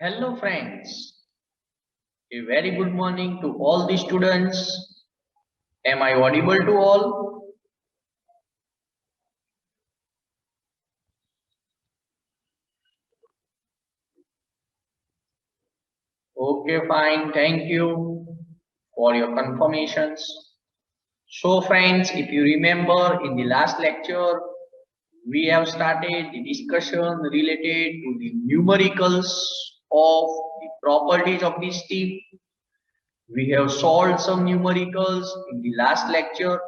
Hello friends, a very good morning to all the students. Am I audible to all? Okay, fine. Thank you for your confirmations. So friends, if you remember in the last lecture, we have started the discussion related to the numericals of the properties of the steam. We have solved some numericals in the last lecture.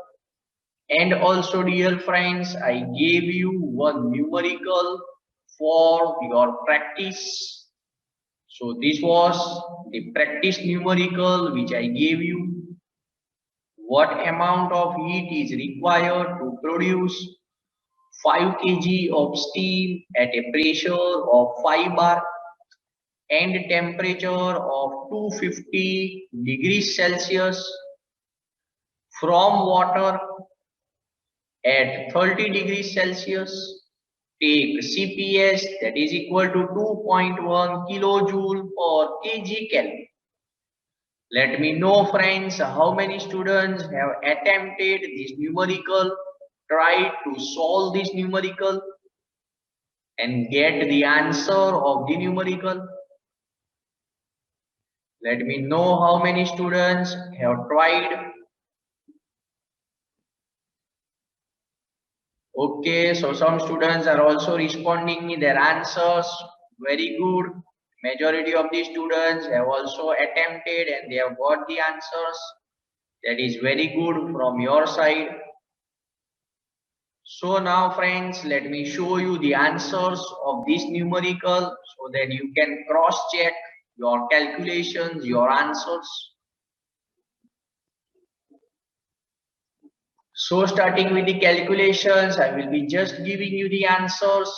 And also, dear friends, I gave you one numerical for your practice. So this was the practice numerical which I gave you. What amount of heat is required to produce 5 kg of steam at a pressure of 5 bar and temperature of 250 degrees Celsius from water at 30 degrees Celsius. Take CPS, that is equal to 2.1 kilojoule per kg Kelvin. Let me know friends how many students have attempted this numerical, tried to solve this numerical and get the answer of the numerical. Let me know how many students have tried. Okay, so some students are also responding me their answers. Very good. Majority of the students have also attempted and they have got the answers. That is very good from your side. So now friends, let me show you the answers of this numerical so that you can cross check your calculations, your answers. So starting with the calculations, I will be just giving you the answers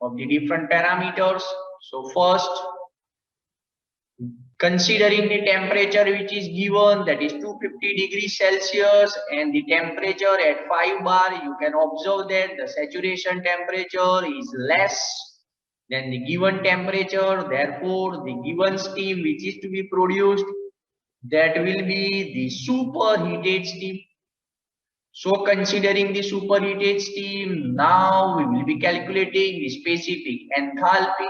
of the different parameters. So first, considering the temperature which is given, that is 250 degrees Celsius, and the temperature at 5 bar, you can observe that the saturation temperature is less than the given temperature. Therefore, the given steam which is to be produced, that will be the superheated steam. So considering the superheated steam, now we will be calculating the specific enthalpy.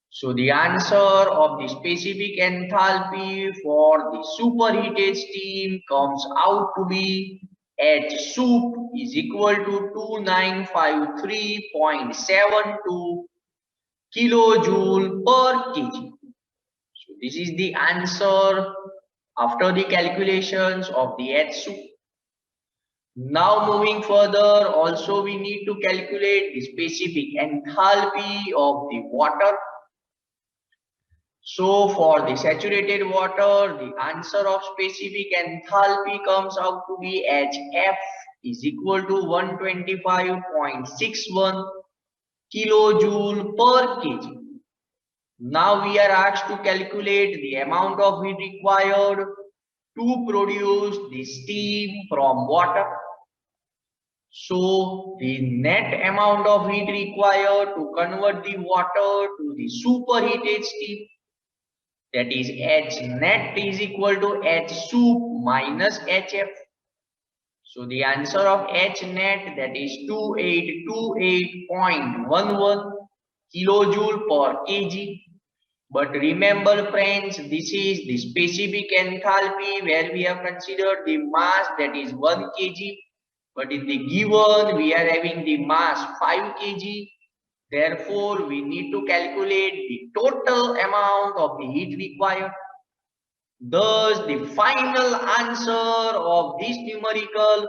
So the answer of the specific enthalpy for the superheated steam comes out to be H sup is equal to 2953.72 kilojoule per kg. So this is the answer after the calculations of the H sup. Now moving further, also we need to calculate the specific enthalpy of the water. So for the saturated water, the answer of specific enthalpy comes out to be HF is equal to 125.61 kilojoule per kg. Now we are asked to calculate the amount of heat required to produce the steam from water. So the net amount of heat required to convert the water to the superheated steam, that is H net is equal to H sup minus HF. So the answer of H net, that is 2828.11 kilojoule per kg. But remember friends, this is the specific enthalpy where we have considered the mass, that is 1 kg. But in the given, we are having the mass 5 kg. Therefore, we need to calculate the total amount of the heat required. Thus, the final answer of this numerical,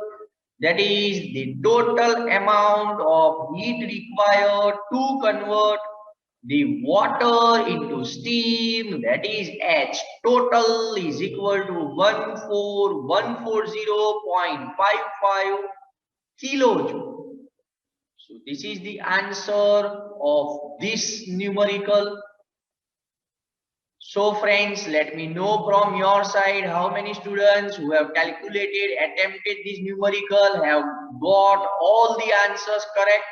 that is the total amount of heat required to convert the water into steam, that is H total is equal to 14140.55 kilojoule. So this is the answer of this numerical. So friends, let me know from your side how many students who have calculated, attempted this numerical have got all the answers correct,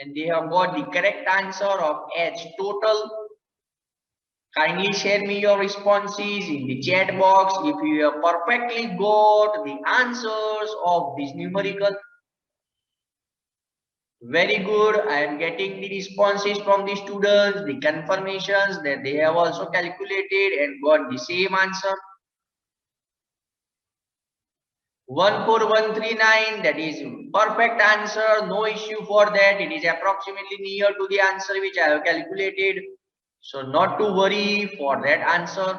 and they have got the correct answer of H total. Kindly share me your responses in the chat box if you have perfectly got the answers of this numerical. Very good. I am getting the responses from the students, the confirmations that they have also calculated and got the same answer. 14139, that is perfect answer, no issue for that. It is approximately near to the answer which I have calculated. So not to worry for that answer.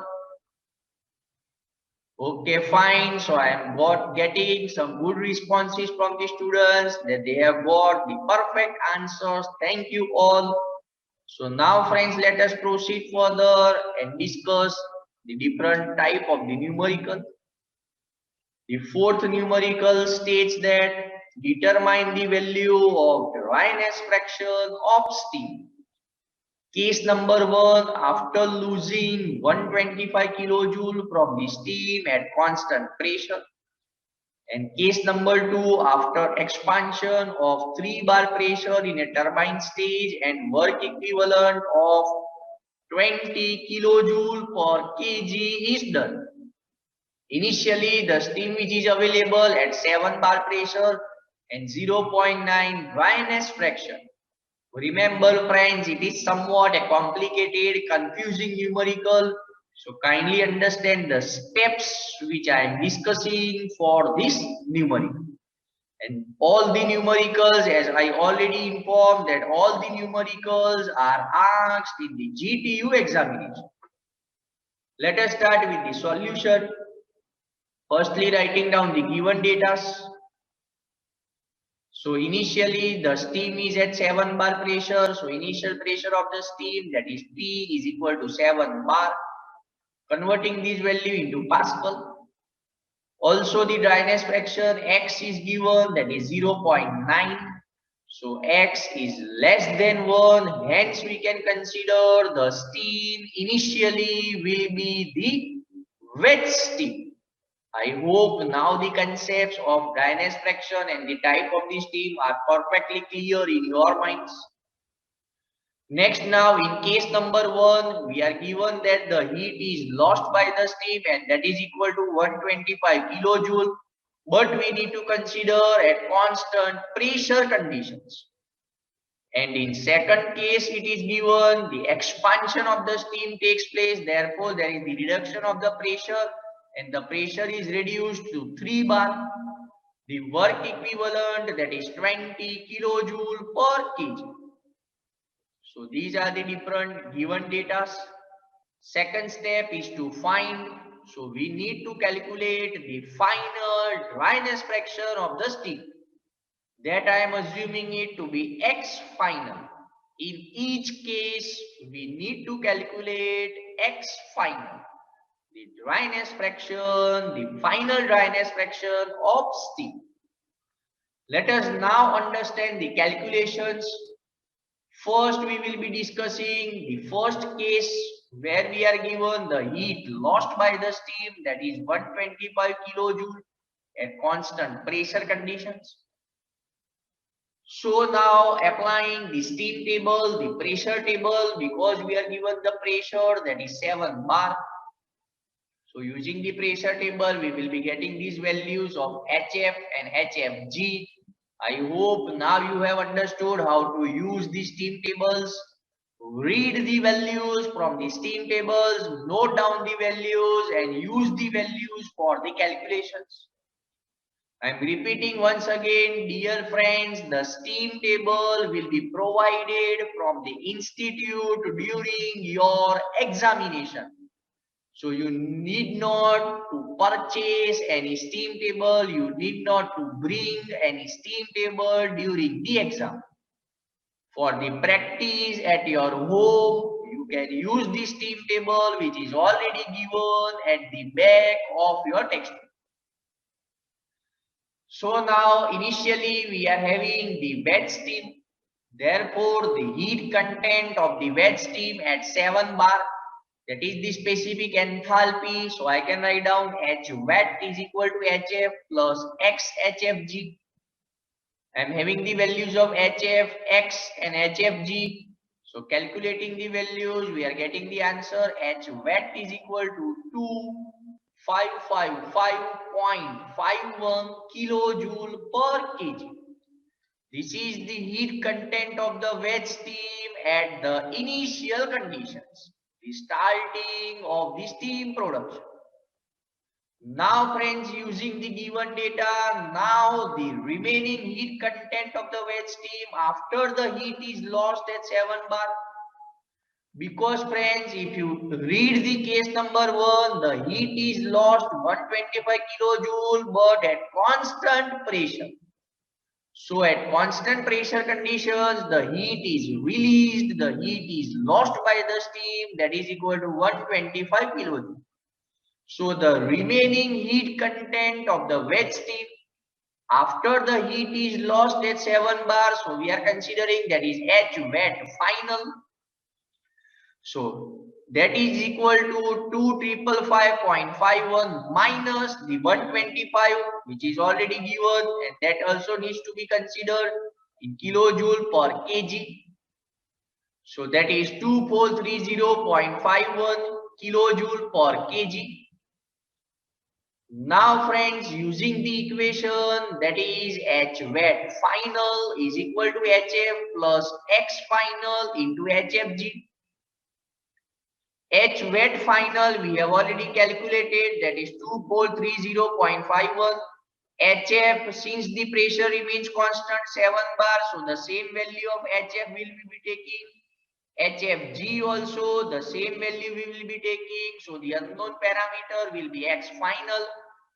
Okay, fine. So I am getting some good responses from the students that they have got the perfect answers. Thank you all. So now friends, let us proceed further and discuss the different type of the numerical. The fourth numerical states that determine the value of the Raynaud's fraction of steam. Case number 1, after losing 125 kilojoule from the steam at constant pressure. And case number 2, after expansion of 3 bar pressure in a turbine stage and work equivalent of 20 kilojoule per kg is done. Initially, the steam which is available at 7 bar pressure and 0.9 Raynaud's fraction. Remember friends, it is somewhat a complicated, confusing numerical. So kindly understand the steps which I am discussing for this numerical. And all the numericals, as I already informed, that all the numericals are asked in the GTU examination. Let us start with the solution. Firstly, writing down the given data. So initially the steam is at 7 bar pressure. So initial pressure of the steam, that is P, is equal to 7 bar. Converting this value into Pascal. Also the dryness fraction X is given, that is 0.9. So X is less than 1. Hence we can consider the steam initially will be the wet steam. I hope now the concepts of dryness fraction and the type of the steam are perfectly clear in your minds. Next, now in case number 1, we are given that the heat is lost by the steam and that is equal to 125 kilojoule. But we need to consider at constant pressure conditions. And in second case, it is given the expansion of the steam takes place. Therefore, there is the reduction of the pressure and the pressure is reduced to 3 bar. The work equivalent, that is 20 kilojoule per kg. So these are the different given data. Second step is to find. So we need to calculate the final dryness fraction of the steam. That I am assuming it to be X final. In each case, we need to calculate X final. The dryness fraction, the final dryness fraction of steam. Let us now understand the calculations. First, we will be discussing the first case where we are given the heat lost by the steam, that is 125 kilojoule at constant pressure conditions. So now applying the steam table, the pressure table, because we are given the pressure, that is 7 bar. So using the pressure table, we will be getting these values of HF and HFG. I hope now you have understood how to use these steam tables. Read the values from the steam tables, note down the values and use the values for the calculations. I am repeating once again, dear friends, the steam table will be provided from the institute during your examination. So you need not to purchase any steam table, you need not to bring any steam table during the exam. For the practice at your home, you can use the steam table which is already given at the back of your textbook. So now initially we are having the wet steam. Therefore, the heat content of the wet steam at 7 bar, that is the specific enthalpy. So I can write down H wet is equal to HF plus X HFG. I am having the values of HF, X and HFG. So calculating the values, we are getting the answer H wet is equal to 2555.51 kilojoule per kg. This is the heat content of the wet steam at the initial conditions, the starting of the steam production. Now friends, using the given data, now the remaining heat content of the wet steam after the heat is lost at 7 bar. Because friends, if you read the case number 1, the heat is lost 125 kilojoule but at constant pressure. So at constant pressure conditions, the heat is released, the heat is lost by the steam, that is equal to 125 kilojoule. So the remaining heat content of the wet steam after the heat is lost at 7 bar, so we are considering that is H wet final. So that is equal to 2555.51 minus the 125 which is already given, and that also needs to be considered in kilojoule per kg. So that is 2430.51 kilojoule per kg. Now friends, using the equation, that is H wet final is equal to HF plus X final into HFG. H wet final we have already calculated, that is 2430.51. HF, since the pressure remains constant 7 bar, so the same value of HF will be taking. HFG also the same value we will be taking. So the unknown parameter will be X final.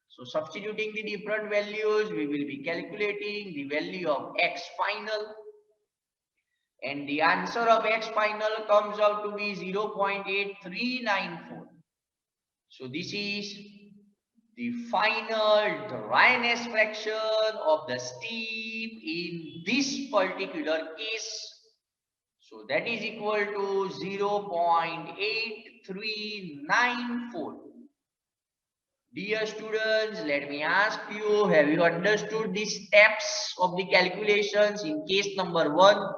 So substituting the different values, we will be calculating the value of X final. And the answer of X final comes out to be 0.8394. So this is the final dryness fraction of the steam in this particular case. So that is equal to 0.8394. Dear students, let me ask you, have you understood the steps of the calculations in case number 1?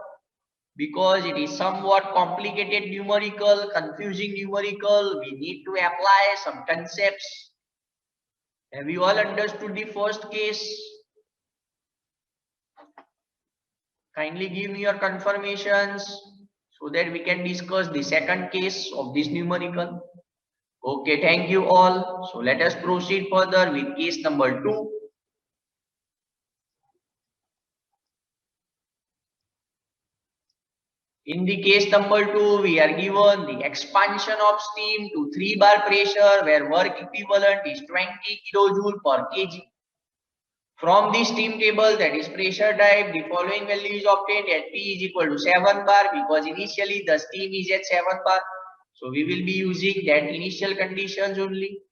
Because it is somewhat complicated numerical, confusing numerical, we need to apply some concepts. Have you all understood the first case? Kindly give me your confirmations so that we can discuss the second case of this numerical. Okay, thank you all. So let us proceed further with case number 2. In the case number 2, we are given the expansion of steam to 3 bar pressure where work equivalent is 20 kilojoule per kg. From the steam table, that is pressure type, the following value is obtained at P is equal to 7 bar because initially the steam is at 7 bar. So we will be using that initial conditions only.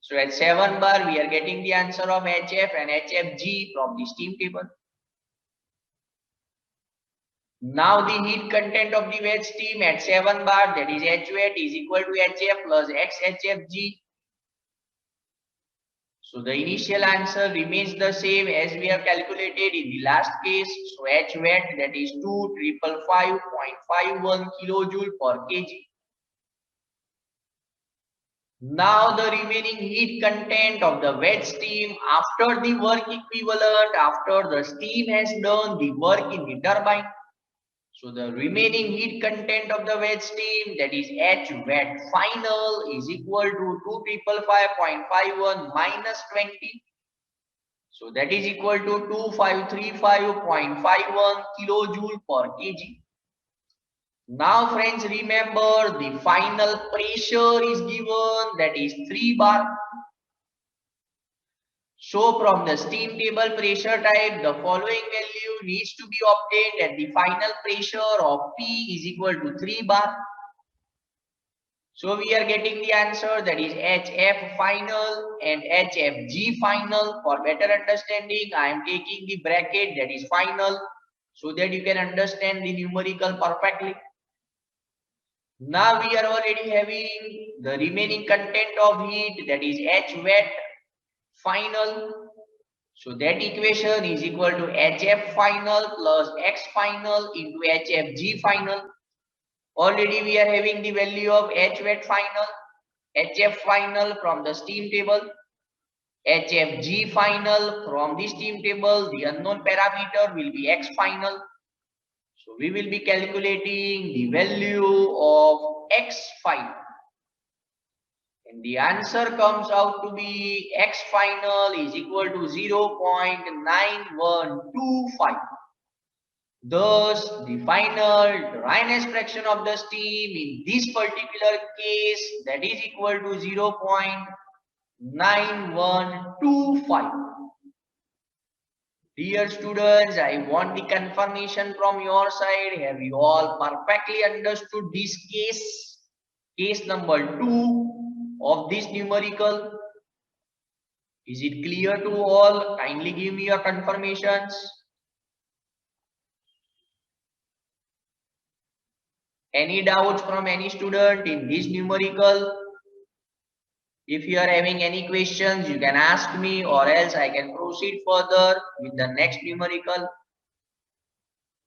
So at 7 bar, we are getting the answer of HF and HFG from the steam table. Now the heat content of the wet steam at 7 bar, that is H wet, is equal to HF plus XHFG. So the initial answer remains the same as we have calculated in the last case. So H wet, that is 2555.51 kilojoule per kg. Now the remaining heat content of the wet steam after the work equivalent, after the steam has done the work in the turbine. So the remaining heat content of the wet steam, that is H wet final, is equal to 2555.51 minus 20. So that is equal to 2535.51 kilojoule per kg. Now friends, remember the final pressure is given, that is 3 bar. So from the steam table pressure type, the following value needs to be obtained at the final pressure of P is equal to 3 bar. So we are getting the answer, that is HF final and HFG final. For better understanding, I am taking the bracket, that is final, so that you can understand the numerical perfectly. Now we are already having the remaining content of heat, that is H wet final. So that equation is equal to HF final plus X final into HFG final. Already we are having the value of HVAT final, HF final from the steam table, HFG final from the steam table. The unknown parameter will be X final. So we will be calculating the value of X final. And the answer comes out to be X final is equal to 0.9125. Thus, the final dryness fraction of the steam in this particular case, that is equal to 0.9125. Dear students, I want the confirmation from your side. Have you all perfectly understood this case? Case number 2 of this numerical. Is it clear to all? Kindly give me your confirmations. Any doubts from any student in this numerical? If you are having any questions, you can ask me, or else I can proceed further with the next numerical.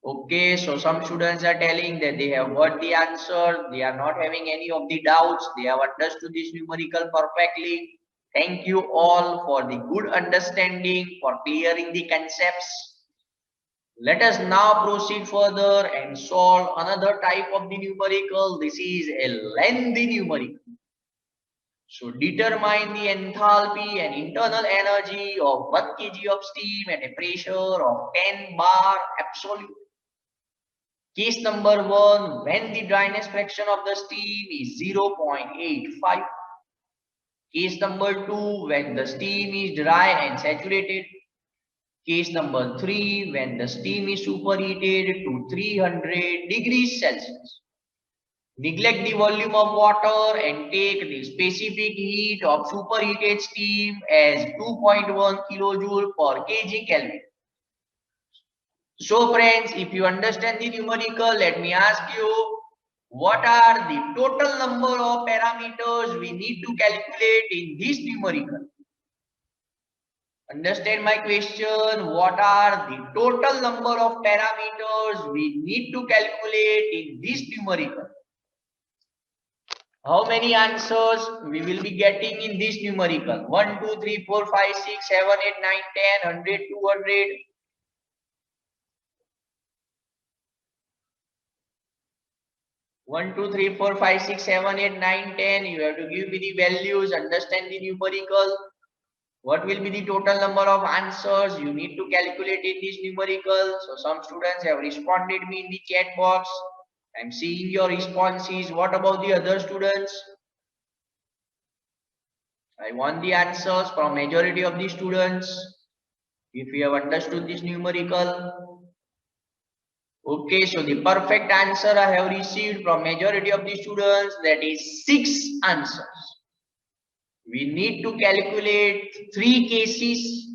Okay, so some students are telling that they have got the answer. They are not having any of the doubts. They have understood this numerical perfectly. Thank you all for the good understanding, for clearing the concepts. Let us now proceed further and solve another type of the numerical. This is a lengthy numerical. So determine the enthalpy and internal energy of 1 kg of steam at a pressure of 10 bar absolute. Case number 1, when the dryness fraction of the steam is 0.85. Case number 2, when the steam is dry and saturated. Case number 3, when the steam is superheated to 300 degrees Celsius. Neglect the volume of water and take the specific heat of superheated steam as 2.1 kilojoule per kg Kelvin. So friends, if you understand the numerical, let me ask you, what are the total number of parameters we need to calculate in this numerical? Understand my question? What are the total number of parameters we need to calculate in this numerical? How many answers we will be getting in this numerical? 1, 2, 3, 4, 5, 6, 7, 8, 9, 10, 100, 200. 1, 2, 3, 4, 5, 6, 7, 8, 9, 10. You have to give me the values, understand the numerical. What will be the total number of answers you need to calculate in this numerical? So some students have responded me in the chat box. I'm seeing your responses. What about the other students? I want the answers from majority of the students. If you have understood this numerical. Okay, so the perfect answer I have received from majority of the students, that is 6 answers. We need to calculate 3 cases.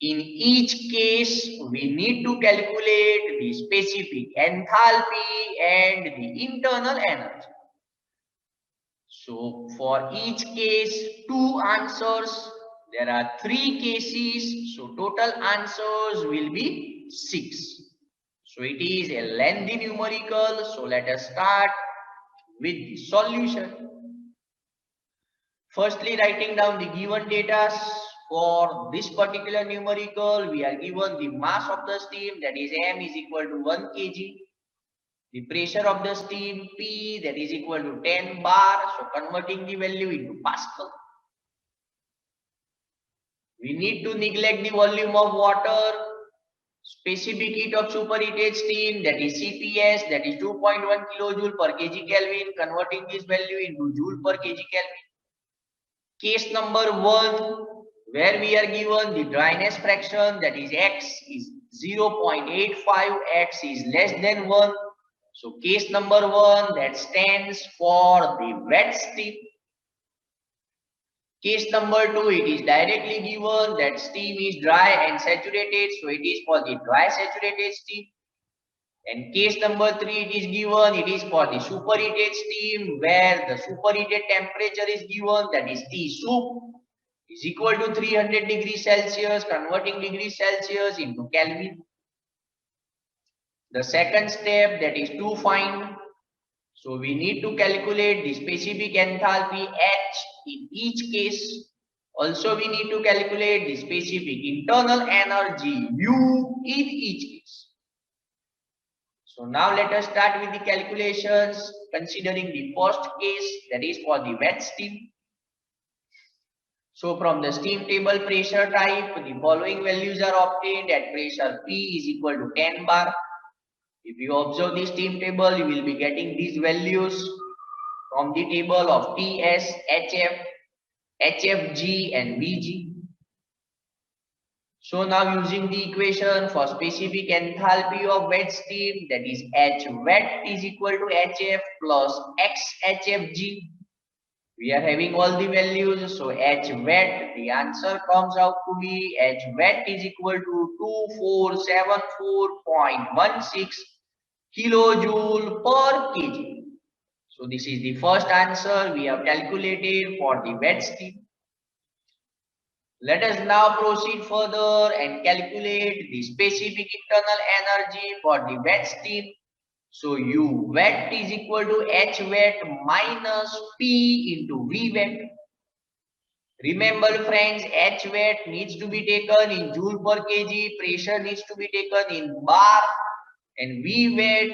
In each case, we need to calculate the specific enthalpy and the internal energy. So for each case, 2 answers. There are 3 cases. So total answers will be 6. So it is a lengthy numerical. So let us start with the solution. Firstly, writing down the given data for this particular numerical, we are given the mass of the steam, that is M is equal to 1 kg. The pressure of the steam P, that is equal to 10 bar. So converting the value into Pascal. We need to neglect the volume of water. Specific heat of superheated steam, that is CPS, that is 2.1 kilojoule per kg Kelvin. Converting this value into joule per kg Kelvin. Case number 1, where we are given the dryness fraction, that is X is 0.85, X is less than 1. So case number 1, that stands for the wet steam. Case number 2, it is directly given that steam is dry and saturated, so it is for the dry saturated steam. And case number 3, it is given, it is for the superheated steam, where the superheated temperature is given, that is T sup is equal to 300 degrees Celsius, converting degrees Celsius into Kelvin. The second step, that is to find So we need to calculate the specific enthalpy H in each case. Also we need to calculate the specific internal energy U in each case. So now let us start with the calculations considering the first case, that is for the wet steam. So from the steam table pressure type, the following values are obtained at pressure P is equal to 10 bar. If you observe the steam table, you will be getting these values from the table of TS, HF, HFG and VG. So now using the equation for specific enthalpy of wet steam, that is H wet is equal to HF plus X HFG. We are having all the values. So H wet, the answer comes out to be H wet is equal to 2474.16 kilojoule per kg. So this is the first answer we have calculated for the wet steam. Let us now proceed further and calculate the specific internal energy for the wet steam. So U wet is equal to H wet minus P into V wet. Remember friends, H wet needs to be taken in joule per kg, pressure needs to be taken in bar, and V wet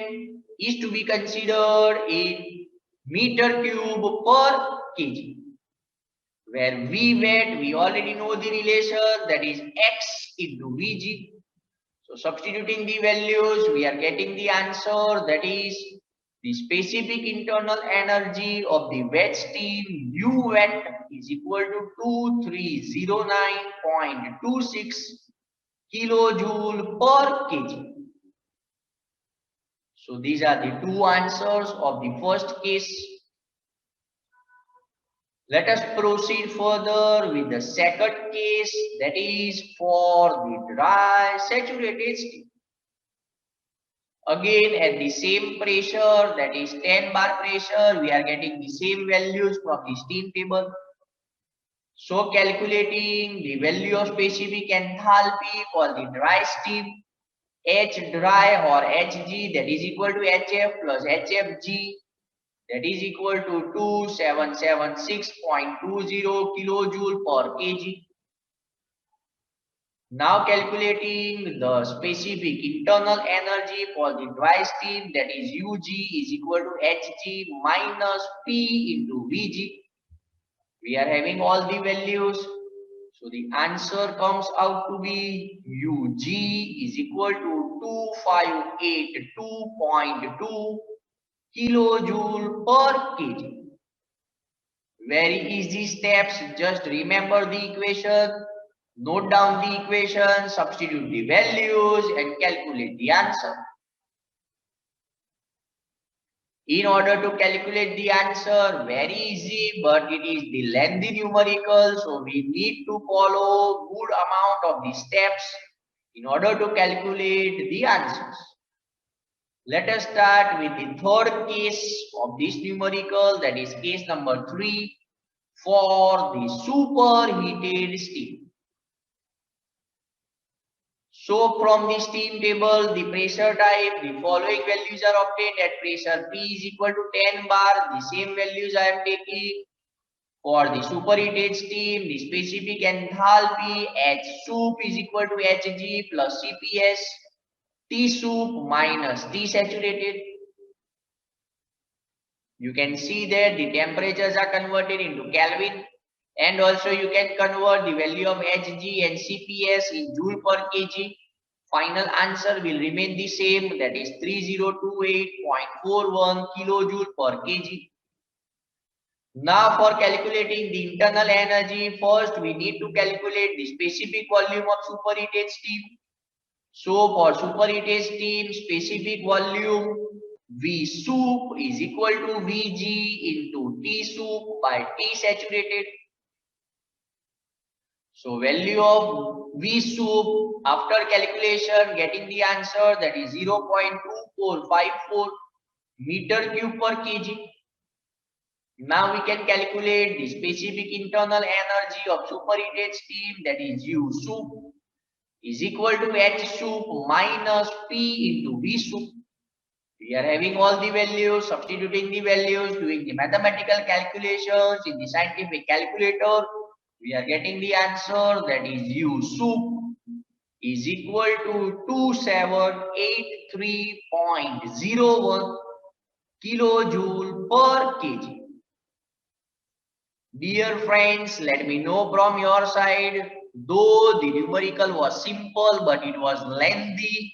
is to be considered in meter cube per kg. Where V wet, we already know the relation, that is X into Vg. So substituting the values, we are getting the answer, that is the specific internal energy of the wet steam U wet is equal to 2309.26 kilojoule per kg. So these are the two answers of the first case. Let us proceed further with the second case, that is for the dry saturated steam. Again at the same pressure, that is 10 bar pressure, we are getting the same values from the steam table. So calculating the value of specific enthalpy for the dry steam, H dry or Hg, that is equal to Hf plus Hfg, that is equal to 2776.20 kilojoule per kg. Now calculating the specific internal energy for the dry steam, that is Ug is equal to Hg minus P into Vg. We are having all the values. So the answer comes out to be Ug is equal to 2582.2 kilojoule per kg. Very easy steps. Just remember the equation, note down the equation, substitute the values and calculate the answer. In order to calculate the answer, very easy, but it is the lengthy numerical, so we need to follow good amount of the steps in order to calculate the answers. Let us start with the third case of this numerical, that is case number 3 for the superheated steam. So from the steam table, the pressure type, the following values are obtained at pressure P is equal to 10 bar. The same values I am taking for the superheated steam. The specific enthalpy H soup is equal to Hg plus Cps. T soup minus T saturated. You can see that the temperatures are converted into Kelvin, and also you can convert the value of Hg and Cps in joule per kg. Final answer will remain the same, that is 3028.41 kilojoule per kg. Now for calculating the internal energy, first we need to calculate the specific volume of superheated steam. So for superheated steam, specific volume V soup is equal to Vg into T soup by T saturated. So value of V soup after calculation, getting the answer, that is 0.2454 meter cube per kg. Now we can calculate the specific internal energy of superheated steam, that is U soup is equal to H soup minus P into V soup. We are having all the values, substituting the values, doing the mathematical calculations in the scientific calculator. We are getting the answer, that is U soup is equal to 2783.01 kilojoule per kg. Dear friends, let me know from your side, though the numerical was simple but it was lengthy,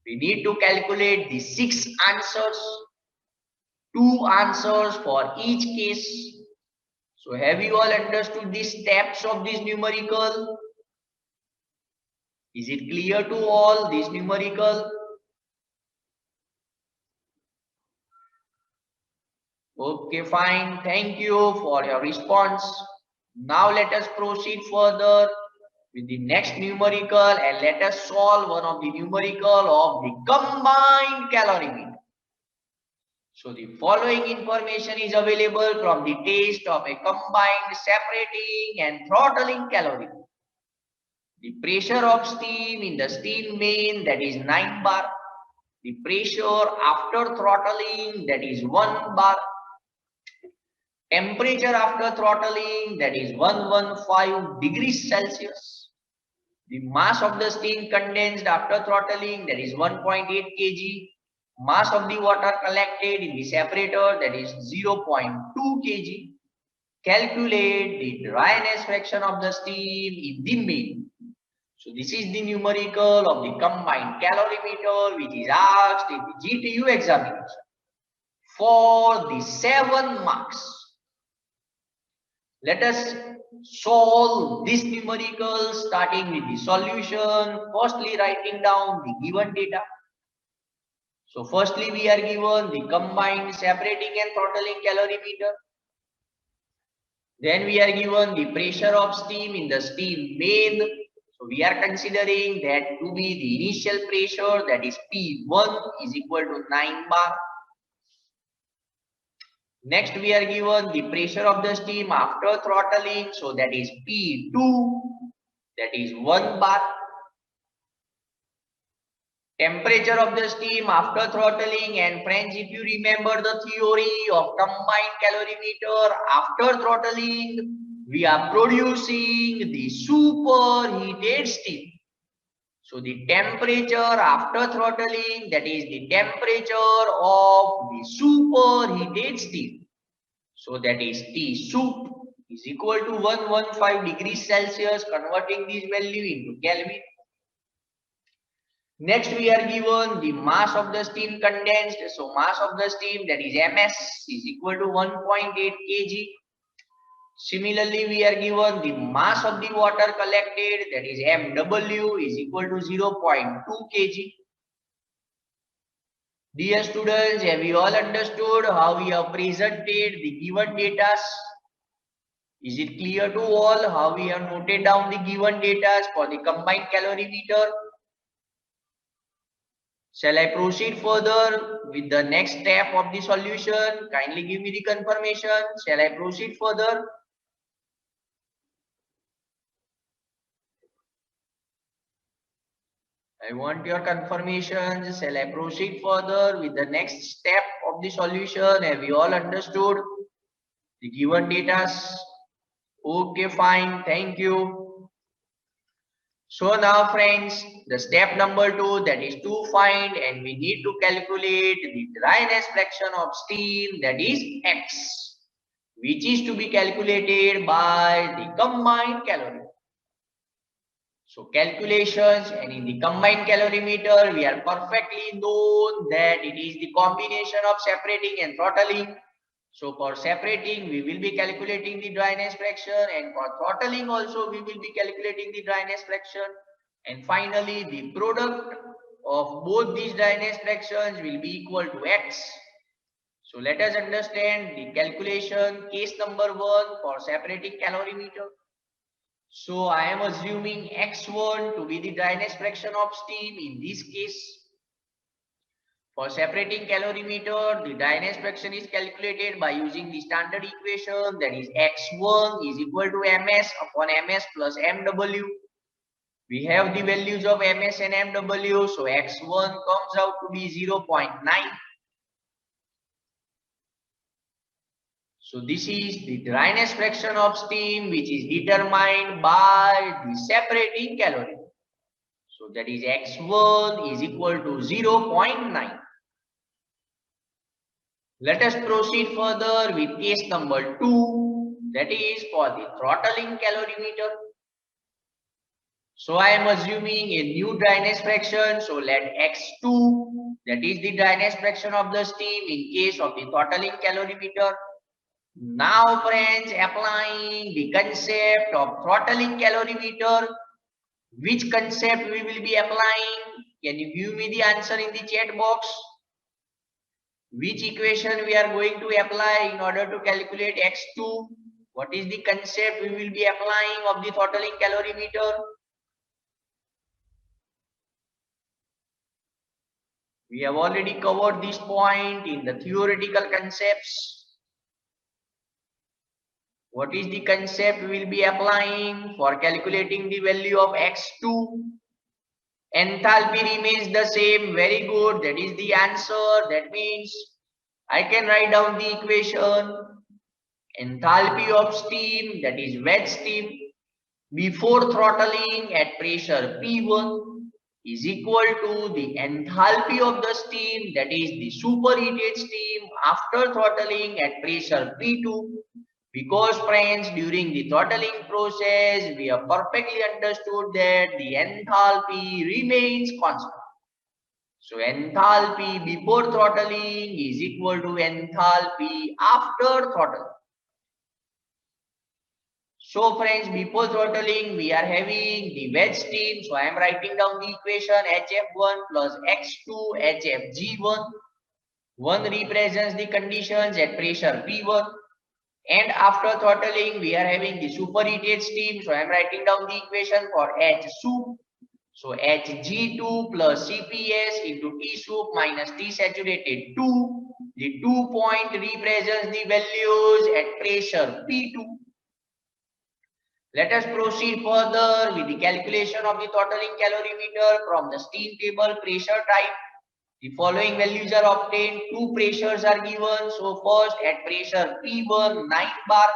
we need to calculate the 6 answers, 2 answers for each case. So have you all understood the steps of this numerical? Is it clear to all this numerical? Okay, fine. Thank you for your response. Now let us proceed further with the next numerical and let us solve one of the numerical of the combined calorimeter. So the following information is available from the test of a combined separating and throttling calorimeter. The pressure of steam in the steam main, that is 9 bar. The pressure after throttling, that is 1 bar. Temperature after throttling, that is 115 degrees Celsius. The mass of the steam condensed after throttling, that is 1.8 kg. Mass of the water collected in the separator, that is 0.2 kg. Calculate the dryness fraction of the steam in the main. So this is the numerical of the combined calorimeter which is asked in the GTU examination for the 7 marks. Let us solve this numerical starting with the solution, firstly writing down the given data. So firstly we are given the combined separating and throttling calorimeter. Then we are given the pressure of steam in the steam main. So we are considering that to be the initial pressure, that is P1 is equal to 9 bar. Next we are given the pressure of the steam after throttling. So that is P2, that is 1 bar. Temperature of the steam after throttling, and friends, if you remember the theory of combined calorimeter, after throttling we are producing the superheated steam. So the temperature after throttling, that is the temperature of the superheated steam. So that is T soup is equal to 115 degrees Celsius, converting this value into Kelvin. Next we are given the mass of the steam condensed. So mass of the steam, that is Ms, is equal to 1.8 kg. Similarly, we are given the mass of the water collected, that is Mw, is equal to 0.2 kg. Dear students, have you all understood how we have presented the given data? Is it clear to all how we have noted down the given data for the combined calorimeter? Shall I proceed further with the next step of the solution? Kindly give me the confirmation. Shall I proceed further? I want your confirmation. Shall I proceed further with the next step of the solution? Have you all understood the given data? Okay, fine. Thank you. So now friends, the step number 2, that is to find, and we need to calculate the dryness fraction of steam, that is X, which is to be calculated by the combined calorimeter. So calculations, and in the combined calorimeter we are perfectly known that it is the combination of separating and throttling. So for separating, we will be calculating the dryness fraction, and for throttling also we will be calculating the dryness fraction. And finally, the product of both these dryness fractions will be equal to X. So let us understand the calculation. Case number 1 for separating calorimeter. So I am assuming X1 to be the dryness fraction of steam in this case. For separating calorimeter, the dryness fraction is calculated by using the standard equation, that is X1 is equal to Ms upon Ms plus Mw. We have the values of MS and MW. So X1 comes out to be 0.9. So this is the dryness fraction of steam, which is determined by the separating calorie. So that is X1 is equal to 0.9. Let us proceed further with case number 2, that is for the throttling calorimeter. So I am assuming a new dryness fraction. So let X2, that is the dryness fraction of the steam in case of the throttling calorimeter. Now friends, applying the concept of throttling calorimeter, which concept we will be applying? Can you give me the answer in the chat box? Which equation we are going to apply in order to calculate X2? What is the concept we will be applying of the throttling calorimeter? We have already covered this point in the theoretical concepts. What is the concept we will be applying for calculating the value of X2? Enthalpy remains the same. Very good. That is the answer. That means I can write down the equation. Enthalpy of steam, that is wet steam, before throttling at pressure P1 is equal to the enthalpy of the steam, that is the superheated steam after throttling at pressure P2. Because friends, during the throttling process, we have perfectly understood that the enthalpy remains constant. So enthalpy before throttling is equal to enthalpy after throttling. So friends, before throttling, we are having the wet steam. So I am writing down the equation HF1 plus X2 HFG1. 1 represents the conditions at pressure P1. And after throttling, we are having the superheated steam. So I am writing down the equation for H soup. So Hg2 plus Cps into T soup minus T saturated 2. The 2 point represents the values at pressure P2. Let us proceed further with the calculation of the throttling calorimeter from the steam table pressure type. The following values are obtained. Two pressures are given. So first at pressure P1 9 bar,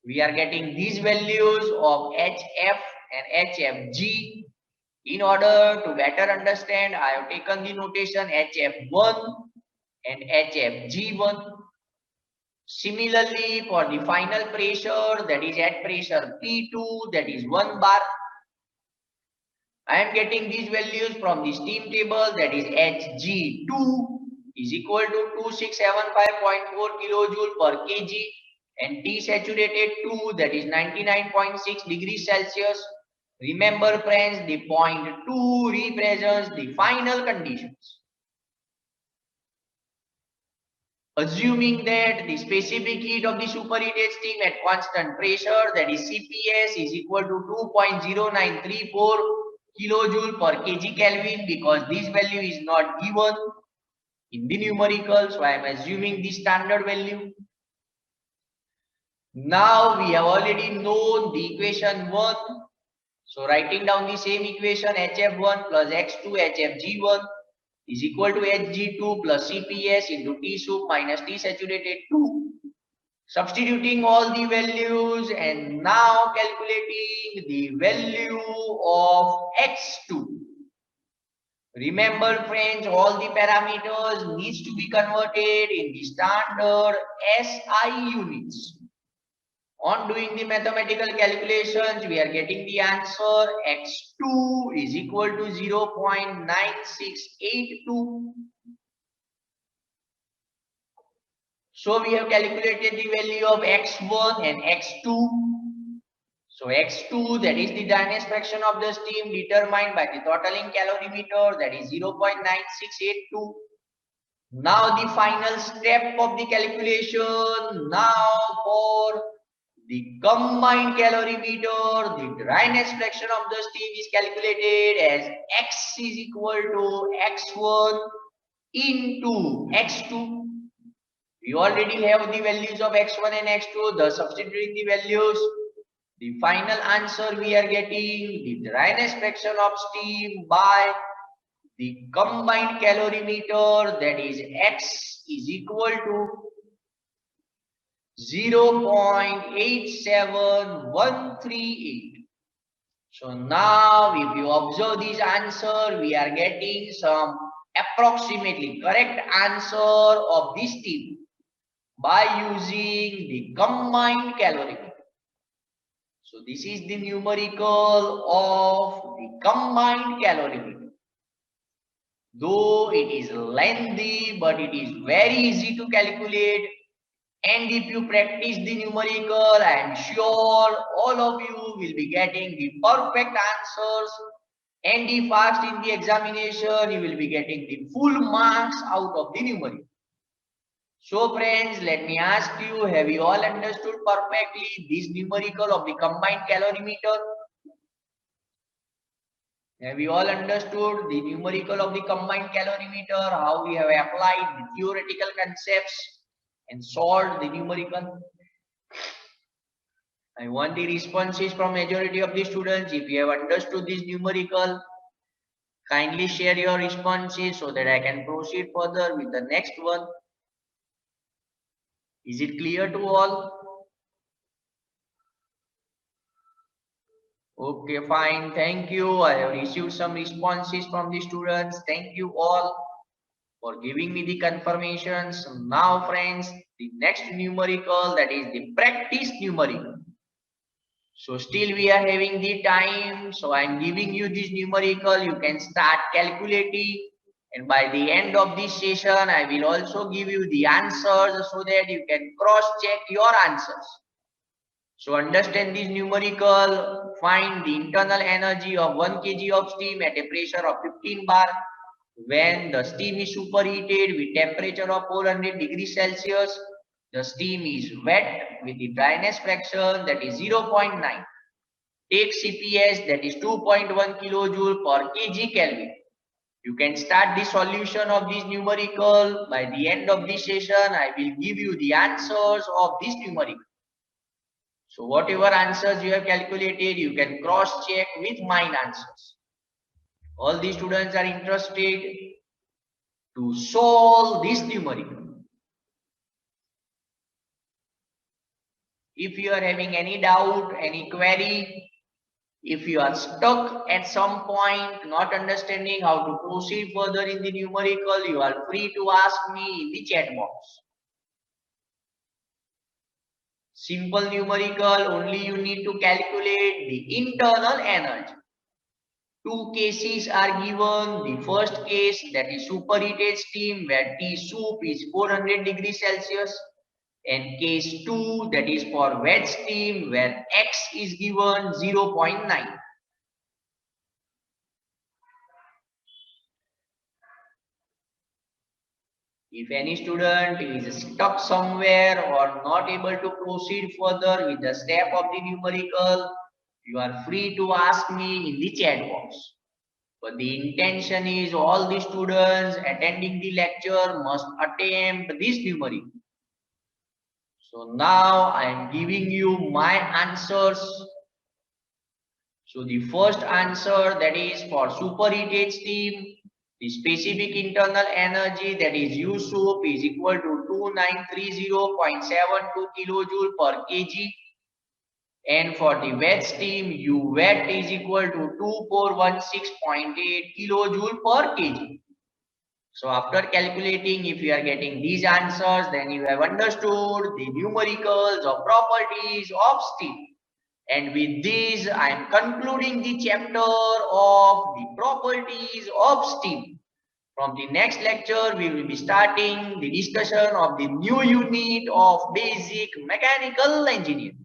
we are getting these values of HF and HFG. In order to better understand, I have taken the notation HF1 and HFG1. Similarly, for the final pressure, that is at pressure P2, that is 1 bar, I am getting these values from the steam table, that is Hg2 is equal to 2675.4 kilojoule per kg and T saturated 2, that is 99.6 degrees Celsius. Remember friends, the point 2 represents the final conditions. Assuming that the specific heat of the superheated steam at constant pressure, that is CPS, is equal to 2.0934 kilojoule per kg Kelvin, because this value is not given in the numerical, so I am assuming the standard value. Now we have already known the equation 1. So writing down the same equation, HF1 plus X2 HFG1 is equal to Hg2 plus Cps into T soup minus T saturated 2. Substituting all the values and now calculating the value of X2. Remember friends, all the parameters needs to be converted in the standard SI units. On doing the mathematical calculations, we are getting the answer X2 is equal to 0.9682. So we have calculated the value of X1 and X2. So X2, that is the dryness fraction of the steam determined by the throttling calorimeter, that is 0.9682. Now the final step of the calculation. Now for the combined calorimeter, the dryness fraction of the steam is calculated as X is equal to X1 into X2. We already have the values of X1 and X2, thus substituting the values. The final answer we are getting the dryness fraction of steam by the combined calorimeter, that is X is equal to 0.87138. So now if you observe this answer, we are getting some approximately correct answer of this steam by using the combined calorimeter. So this is the numerical of the combined calorimeter. Though it is lengthy, but it is very easy to calculate. And if you practice the numerical, I am sure all of you will be getting the perfect answers. And if asked in the examination, you will be getting the full marks out of the numerical. So friends, let me ask you, have you all understood perfectly this numerical of the combined calorimeter? Have you all understood the numerical of the combined calorimeter, how we have applied the theoretical concepts and solved the numerical? I want the responses from majority of the students. If you have understood this numerical, kindly share your responses so that I can proceed further with the next one. Is it clear to all? Okay, fine. Thank you. I have received some responses from the students. Thank you all for giving me the confirmations. Now, friends, the next numerical, that is the practice numerical. So still we are having the time. So I'm giving you this numerical. You can start calculating. And by the end of this session, I will also give you the answers so that you can cross-check your answers. So understand this numerical. Find the internal energy of 1 kg of steam at a pressure of 15 bar. When the steam is superheated with temperature of 400 degrees Celsius, the steam is wet with the dryness fraction, that is 0.9. Take CPS, that is 2.1 kilojoule per kg Kelvin. You can start the solution of this numerical. By the end of this session, I will give you the answers of this numerical. So whatever answers you have calculated, you can cross-check with mine answers. All the students are interested to solve this numerical. If you are having any doubt, any query, if you are stuck at some point, not understanding how to proceed further in the numerical, you are free to ask me in the chat box. Simple numerical, only you need to calculate the internal energy. Two cases are given. The first case, that is superheated steam where T soup is 400 degrees Celsius, and case 2, that is for wet steam where X is given 0.9. If any student is stuck somewhere or not able to proceed further with the step of the numerical, you are free to ask me in the chat box. But the intention is all the students attending the lecture must attempt this numerical. So now I am giving you my answers. So the first answer, that is for superheated steam, the specific internal energy, that is U soup, is equal to 2930.72 kilojoule per kg. And for the wet steam, U wet is equal to 2416.8 kilojoule per kg. So after calculating, if you are getting these answers, then you have understood the numericals or properties of steam. And with this, I am concluding the chapter of the properties of steam. From the next lecture, we will be starting the discussion of the new unit of basic mechanical engineering.